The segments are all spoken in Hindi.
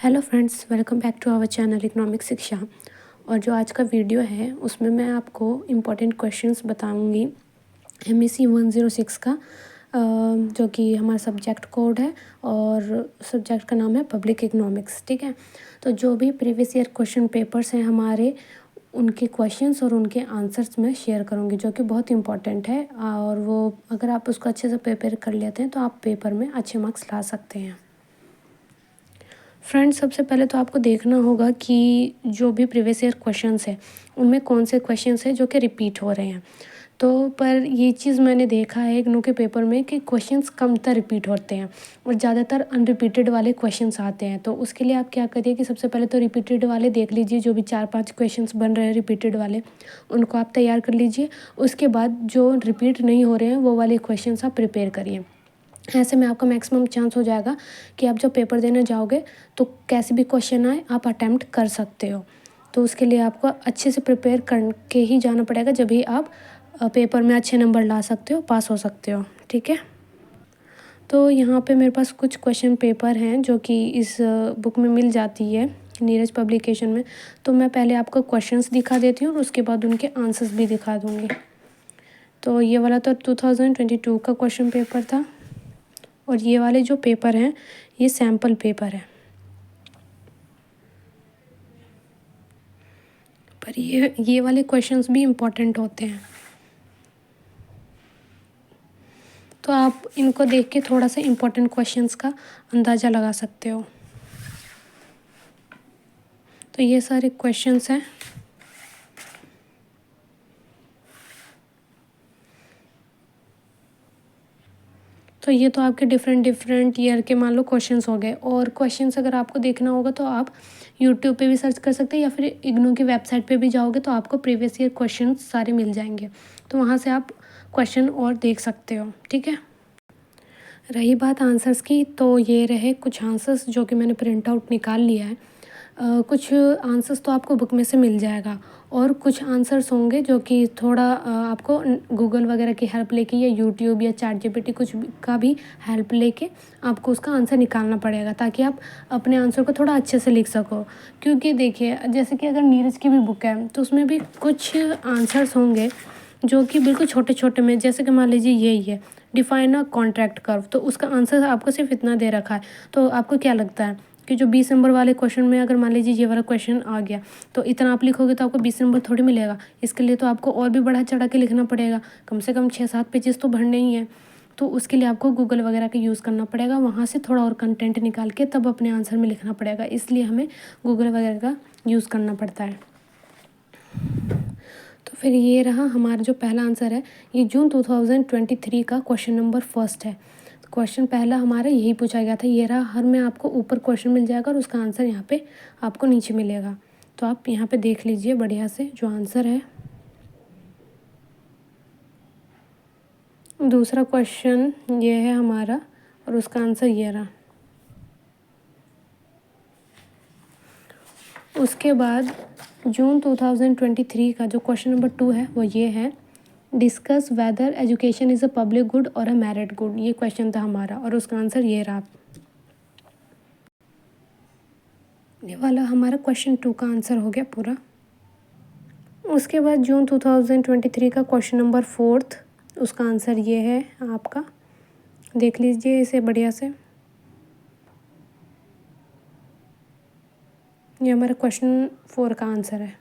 Hello friends, welcome back to our channel economic Shiksha. और जो आज का वीडियो है उसमें मैं आपको इम्पोर्टेंट क्वेश्चंस बताऊंगी MEC 106 का, जो कि हमारा सब्जेक्ट कोड है और सब्जेक्ट का नाम है पब्लिक इकोनॉमिक्स। ठीक है, तो जो भी प्रीवियस ईयर क्वेश्चन पेपर्स हैं हमारे, उनके क्वेश्चंस और उनके आंसर्स मैं शेयर करूंगी, जो कि बहुत इंपॉर्टेंट है। और वो अगर आप उसको अच्छे से प्रिपेयर कर लेते हैं तो आप पेपर में अच्छे मार्क्स ला सकते हैं। फ्रेंड्स, सबसे पहले तो आपको देखना होगा कि जो भी प्रीवियस ईयर क्वेश्चंस हैं उनमें कौन से क्वेश्चंस हैं जो कि रिपीट हो रहे हैं। तो पर ये चीज़ मैंने देखा है इग्नू के पेपर में कि क्वेश्चंस कमतर रिपीट होते हैं और ज़्यादातर अनरिपीटेड वाले क्वेश्चंस आते हैं। तो उसके लिए आप क्या करिए कि सबसे पहले तो रिपीटेड वाले देख लीजिए, जो भी 4-5 क्वेश्चंस बन रहे हैं रिपीटेड वाले उनको आप तैयार कर लीजिए। उसके बाद जो रिपीट नहीं हो रहे हैं वो वाले क्वेश्चंस आप प्रिपेयर करिए। ऐसे में आपका मैक्सिमम चांस हो जाएगा कि आप जब पेपर देने जाओगे तो कैसे भी क्वेश्चन आए आप अटैम्प्ट कर सकते हो। तो उसके लिए आपको अच्छे से प्रिपेयर करके ही जाना पड़ेगा, जब ही आप पेपर में अच्छे नंबर ला सकते हो, पास हो सकते हो। ठीक है, तो यहाँ पे मेरे पास कुछ क्वेश्चन पेपर हैं जो कि इस बुक में मिल जाती है, नीरज पब्लिकेशन में। तो मैं पहले आपको क्वेश्चंस दिखा देती हूँ और उसके बाद उनके आंसर्स भी दिखा दूँगी। तो ये वाला तो 2022 का क्वेश्चन पेपर था और ये वाले जो पेपर हैं ये सैम्पल पेपर है, पर ये वाले क्वेश्चंस भी इम्पोर्टेंट होते हैं। तो आप इनको देख के थोड़ा सा इम्पोर्टेंट क्वेश्चंस का अंदाज़ा लगा सकते हो। तो ये सारे क्वेश्चंस हैं। तो ये तो आपके डिफरेंट ईयर के मान लो क्वेश्चंस हो गए। और क्वेश्चंस अगर आपको देखना होगा तो आप यूट्यूब पे भी सर्च कर सकते हैं या फिर इग्नू की वेबसाइट पे भी जाओगे तो आपको प्रीवियस ईयर क्वेश्चंस सारे मिल जाएंगे। तो वहाँ से आप क्वेश्चन और देख सकते हो। ठीक है, रही बात आंसर्स की, तो ये रहे कुछ आंसर्स जो कि मैंने प्रिंट आउट निकाल लिया है। कुछ आंसर्स तो आपको बुक में से मिल जाएगा और कुछ आंसर्स होंगे जो कि थोड़ा आपको गूगल वगैरह की हेल्प लेके या यूट्यूब या चैट जीपीटी का भी हेल्प लेके आपको उसका आंसर निकालना पड़ेगा, ताकि आप अपने आंसर को थोड़ा अच्छे से लिख सको। क्योंकि देखिए, जैसे कि अगर नीरज की भी बुक है तो उसमें भी कुछ आंसर्स होंगे जो कि बिल्कुल छोटे छोटे में, जैसे कि मान लीजिए यही है, डिफाइन अ कॉन्ट्रैक्ट कर्व, तो उसका आंसर आपको सिर्फ इतना दे रखा है। तो आपको क्या लगता है कि जो 20 नंबर वाले क्वेश्चन में अगर मान लीजिए ये वाला क्वेश्चन आ गया तो इतना आप लिखोगे तो आपको 20 नंबर थोड़ी मिलेगा। इसके लिए तो आपको और भी बढ़ा चढ़ा के लिखना पड़ेगा, कम से कम 6-7 पेजेस तो भरने ही हैं। तो उसके लिए आपको गूगल वगैरह का यूज़ करना पड़ेगा, वहाँ से थोड़ा और कंटेंट निकाल के तब अपने आंसर में लिखना पड़ेगा। इसलिए हमें गूगल वगैरह का यूज़ करना पड़ता है। तो फिर ये रहा हमारा जो पहला आंसर है, ये जून 2023 का क्वेश्चन नंबर फर्स्ट है। तो क्वेश्चन पहला हमारा यही पूछा गया था। ये रहा, हर में आपको ऊपर क्वेश्चन मिल जाएगा और उसका आंसर यहाँ पे आपको नीचे मिलेगा। तो आप यहाँ पे देख लीजिए बढ़िया से जो आंसर है। दूसरा क्वेश्चन ये है हमारा और उसका आंसर ये रहा। उसके बाद जून 2023 का जो क्वेश्चन नंबर 2 है वो ये है, discuss whether education is a public good और अ मेरिट गुड। ये क्वेश्चन था हमारा और उसका आंसर ये रहा। ये वाला हमारा क्वेश्चन 2 का आंसर हो गया पूरा। उसके बाद जून 2023 का क्वेश्चन नंबर 4, उसका आंसर ये है आपका, देख लीजिए इसे बढ़िया से। ये हमारा क्वेश्चन 4 का आंसर है।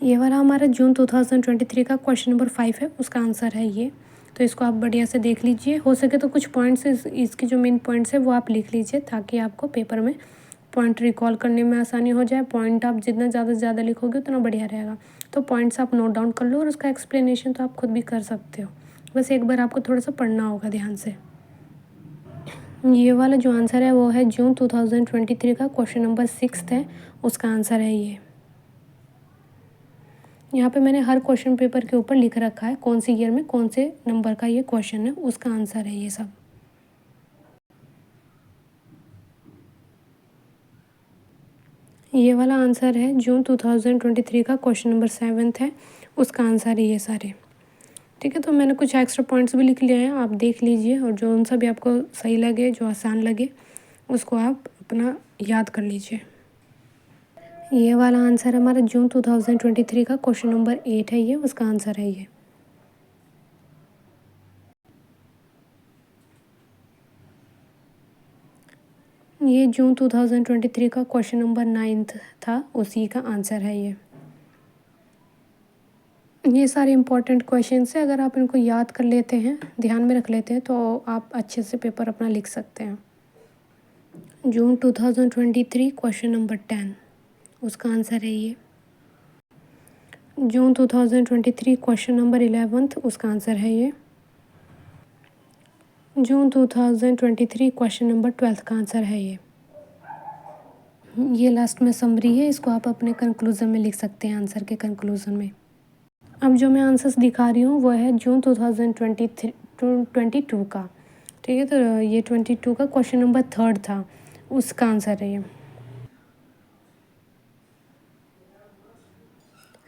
ये वाला हमारा जून 2023 का क्वेश्चन नंबर 5 है, उसका आंसर है ये। तो इसको आप बढ़िया से देख लीजिए, हो सके तो कुछ पॉइंट्स इसके जो मेन पॉइंट्स है वो आप लिख लीजिए, ताकि आपको पेपर में पॉइंट रिकॉल करने में आसानी हो जाए। पॉइंट आप जितना ज़्यादा से ज़्यादा लिखोगे उतना बढ़िया रहेगा। तो पॉइंट्स आप नोट डाउन कर लो और उसका एक्सप्लेनेशन तो आप खुद भी कर सकते हो, बस एक बार आपको थोड़ा सा पढ़ना होगा ध्यान से। ये वाला जो आंसर है वो है जून 2023 का क्वेश्चन नंबर 6 है, उसका आंसर है ये। यहाँ पे मैंने हर क्वेश्चन पेपर के ऊपर लिख रखा है कौन से ईयर में कौन से नंबर का ये क्वेश्चन है, उसका आंसर है ये सब। ये वाला आंसर है जून 2023 का क्वेश्चन नंबर 7 है, उसका आंसर है ये सारे। ठीक है, तो मैंने कुछ एक्स्ट्रा पॉइंट्स भी लिख लिए हैं, आप देख लीजिए और जो उन सा भी आपको सही लगे, जो आसान लगे, उसको आप अपना याद कर लीजिए। ये वाला आंसर हमारा जून 2023 का क्वेश्चन नंबर 8 है, ये उसका आंसर है ये। जून 2023 का क्वेश्चन नंबर 9 था, उसी का आंसर है ये। ये सारे इम्पोर्टेंट क्वेश्चंस हैं, अगर आप इनको याद कर लेते हैं, ध्यान में रख लेते हैं, तो आप अच्छे से पेपर अपना लिख सकते हैं। जून 2023 क्वेश्चन नंबर 10, उसका आंसर है ये। जून 2023 क्वेश्चन नंबर 11, उसका आंसर है ये। जून 2023 क्वेश्चन नंबर 12 का आंसर है ये। ये लास्ट में समरी है, इसको आप अपने कंक्लूज़न में लिख सकते हैं, आंसर के कंक्लूज़न में। अब जो मैं आंसर्स दिखा रही हूँ वो है जून 2022 का, ठीक है। तो ये 22 का क्वेश्चन नंबर 3 था, उसका आंसर है ये।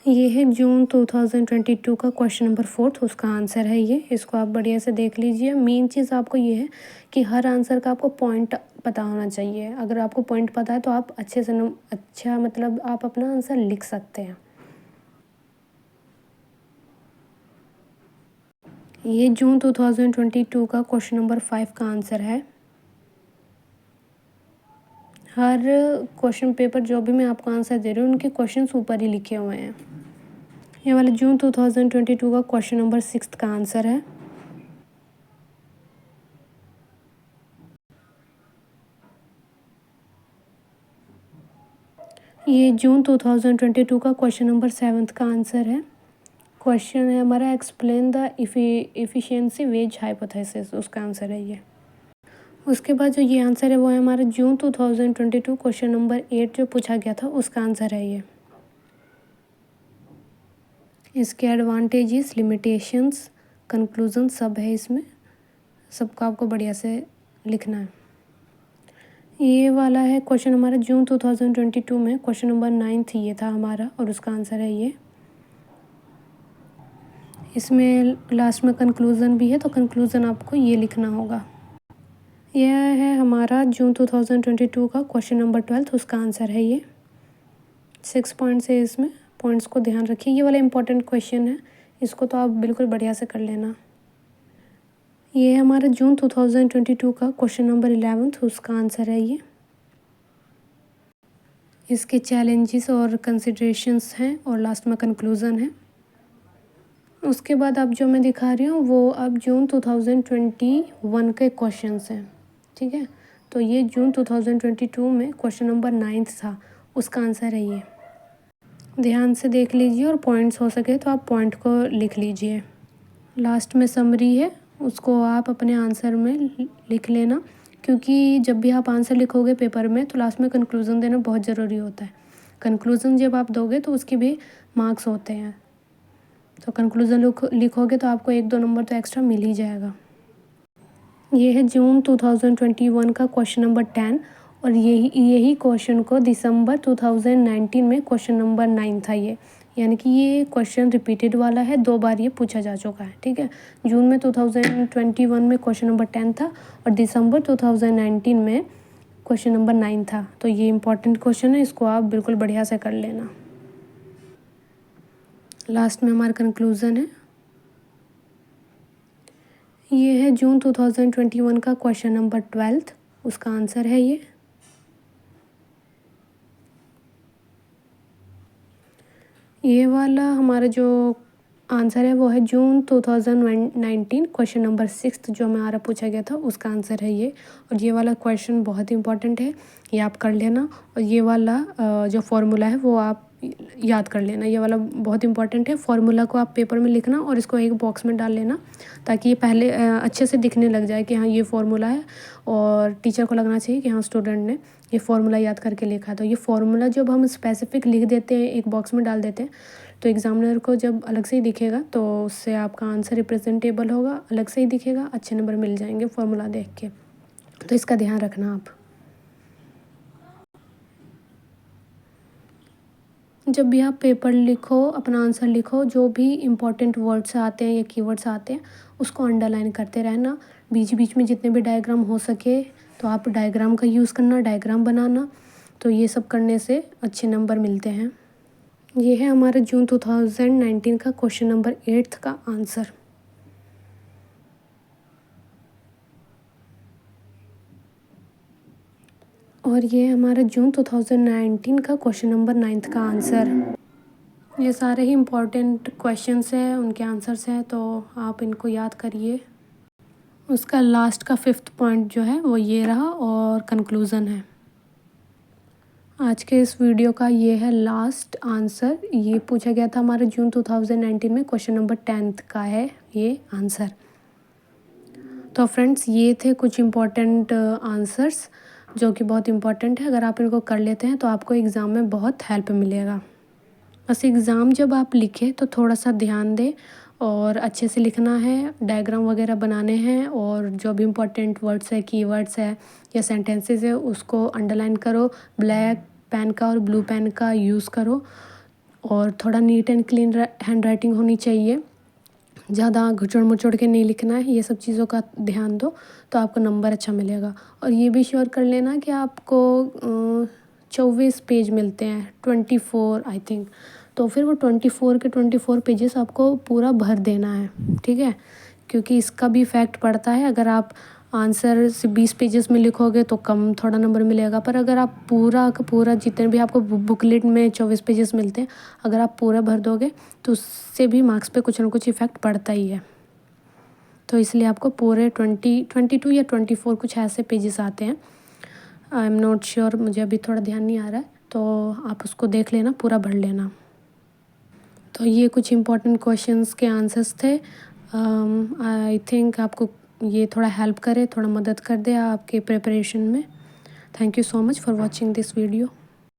ये है जून 2022 का क्वेश्चन नंबर 4, उसका आंसर है ये। इसको आप बढ़िया से देख लीजिए। मेन चीज़ आपको ये है कि हर आंसर का आपको पॉइंट पता होना चाहिए। अगर आपको पॉइंट पता है तो आप अच्छे से अच्छा मतलब आप अपना आंसर लिख सकते हैं। ये जून 2022 का क्वेश्चन नंबर 5 का आंसर है। हर क्वेश्चन पेपर जो भी मैं आपको आंसर दे रही हूँ उनके क्वेश्चंस ऊपर ही लिखे हुए हैं। ये वाला जून 2022 का क्वेश्चन नंबर 6 का आंसर है। ये जून 2022 का क्वेश्चन नंबर 7 का आंसर है। क्वेश्चन है हमारा explain the efficiency wage hypothesis, उसका आंसर है ये। उसके बाद जो ये आंसर है वो है हमारा जून 2022 क्वेश्चन नंबर 8 जो पूछा गया था, उसका आंसर है ये। इसके एडवांटेजेस, लिमिटेशंस, कंक्लूजन सब है इसमें, सबको आपको बढ़िया से लिखना है। ये वाला है क्वेश्चन हमारा जून 2022 में क्वेश्चन नंबर 9 ये था हमारा, और उसका आंसर है ये। इसमें लास्ट में कंक्लूज़न भी है, तो कंक्लूज़न आपको ये लिखना होगा। यह है हमारा जून 2022 का क्वेश्चन नंबर 12, उसका आंसर है ये। 6 पॉइंट्स है इसमें, पॉइंट्स को ध्यान रखिए। ये वाला इंपॉर्टेंट क्वेश्चन है, इसको तो आप बिल्कुल बढ़िया से कर लेना। ये है हमारा जून 2022 का क्वेश्चन नंबर 11, उसका आंसर है ये। इसके चैलेंजेस और कंसिडरेशंस हैं, और लास्ट में कंक्लूज़न है। उसके बाद अब जो मैं दिखा रही हूँ वो अब जून 2021 के क्वेश्चंस हैं, ठीक है। तो ये जून 2022 में क्वेश्चन नंबर 9 था, उसका आंसर है ये। ध्यान से देख लीजिए, और पॉइंट्स हो सके तो आप पॉइंट को लिख लीजिए। लास्ट में समरी है, उसको आप अपने आंसर में लिख लेना, क्योंकि जब भी आप आंसर लिखोगे पेपर में तो लास्ट में कंक्लूज़न देना बहुत ज़रूरी होता है। कंक्लूज़न जब आप दोगे तो उसके भी मार्क्स होते हैं, तो कंक्लूज़न लिखोगे तो आपको 1-2 नंबर तो एक्स्ट्रा मिल ही जाएगा। ये है जून 2021 का क्वेश्चन नंबर 10, और यही क्वेश्चन को दिसंबर 2019 में क्वेश्चन नंबर 9 था ये, यानी कि ये क्वेश्चन रिपीटेड वाला है, 2 बार ये पूछा जा चुका है, ठीक है। जून में 2021 में क्वेश्चन नंबर 10 था, और दिसंबर 2019 में क्वेश्चन नंबर 9 था। तो ये इंपॉर्टेंट क्वेश्चन है, इसको आप बिल्कुल बढ़िया से कर लेना। लास्ट में हमारा कंक्लूज़न है। ये है जून 2021 का क्वेश्चन नंबर 12, उसका आंसर है ये। ये वाला हमारा जो आंसर है वो है जून 2019 क्वेश्चन नंबर 6 जो हमारा पूछा गया था, उसका आंसर है ये। और ये वाला क्वेश्चन बहुत इंपॉर्टेंट है, ये आप कर लेना। और ये वाला जो फॉर्मूला है वो आप याद कर लेना, ये वाला बहुत इंपॉर्टेंट है। फार्मूला को आप पेपर में लिखना और इसको एक बॉक्स में डाल लेना, ताकि ये पहले अच्छे से दिखने लग जाए कि हाँ ये फार्मूला है, और टीचर को लगना चाहिए कि हाँ स्टूडेंट ने ये फार्मूला याद करके लिखा। तो ये फार्मूला जब हम स्पेसिफिक लिख देते हैं, एक बॉक्स में डाल देते हैं, तो एग्ज़ामिनर को जब अलग से ही दिखेगा तो उससे आपका आंसर रिप्रेजेंटेबल होगा, अलग से ही दिखेगा, अच्छे नंबर मिल जाएंगे फार्मूला देख के। तो इसका ध्यान रखना आप। जब भी आप पेपर लिखो, अपना आंसर लिखो, जो भी इम्पोर्टेंट वर्ड्स आते हैं या कीवर्ड्स आते हैं उसको अंडरलाइन करते रहना। बीच बीच में जितने भी डायग्राम हो सके तो आप डायग्राम का यूज़ करना, डायग्राम बनाना। तो ये सब करने से अच्छे नंबर मिलते हैं। ये है हमारा जून 2019 का क्वेश्चन नंबर 8 का आंसर। और ये हमारा जून 2019 का क्वेश्चन नंबर 9 का आंसर। ये सारे ही इम्पोर्टेंट क्वेश्चंस हैं, उनके आंसर्स हैं, तो आप इनको याद करिए। उसका लास्ट का 5th पॉइंट जो है वो ये रहा और कंक्लूज़न है। आज के इस वीडियो का ये है लास्ट आंसर। ये पूछा गया था हमारे जून 2019 में, क्वेश्चन नंबर 10 का है ये आंसर। तो फ्रेंड्स, ये थे कुछ इम्पॉर्टेंट आंसर्स जो कि बहुत इम्पॉर्टेंट है। अगर आप इनको कर लेते हैं तो आपको एग्ज़ाम में बहुत हेल्प मिलेगा। बस एग्ज़ाम जब आप लिखें तो थोड़ा सा ध्यान दें और अच्छे से लिखना है, डायग्राम वगैरह बनाने हैं, और जो भी इम्पोर्टेंट वर्ड्स है, कीवर्ड्स है या सेंटेंसेस है उसको अंडरलाइन करो। ब्लैक पेन का और ब्लू पेन का यूज़ करो, और थोड़ा neat and clean hand writing होनी चाहिए। ज़्यादा घुचड़ मुचड़ के नहीं लिखना है, ये सब चीज़ों का ध्यान दो तो आपको नंबर अच्छा मिलेगा। और ये भी श्योर कर लेना कि आपको 24 पेज मिलते हैं, 24 आई थिंक। तो फिर वो 24 के 24 पेजेस आपको पूरा भर देना है, ठीक है, क्योंकि इसका भी इफ़ेक्ट पड़ता है। अगर आप आंसर से 20 पेजेस में लिखोगे तो कम थोड़ा नंबर मिलेगा, पर अगर आप पूरा का पूरा जितने भी आपको बुकलेट में 24 पेजेस मिलते हैं, अगर आप पूरा भर दोगे तो उससे भी मार्क्स पे कुछ ना कुछ इफ़ेक्ट पड़ता ही है। तो इसलिए आपको पूरे 22 या 24 कुछ ऐसे पेजेस आते हैं। आई एम नॉट श्योर, मुझे अभी थोड़ा ध्यान नहीं आ रहा है, तो आप उसको देख लेना, पूरा भर लेना। तो ये कुछ इम्पोर्टेंट क्वेश्चंस के आंसर्स थे। आई थिंक आपको ये थोड़ा हेल्प करे, थोड़ा मदद कर दे आपके प्रिपरेशन में। Thank you so much for watching this video.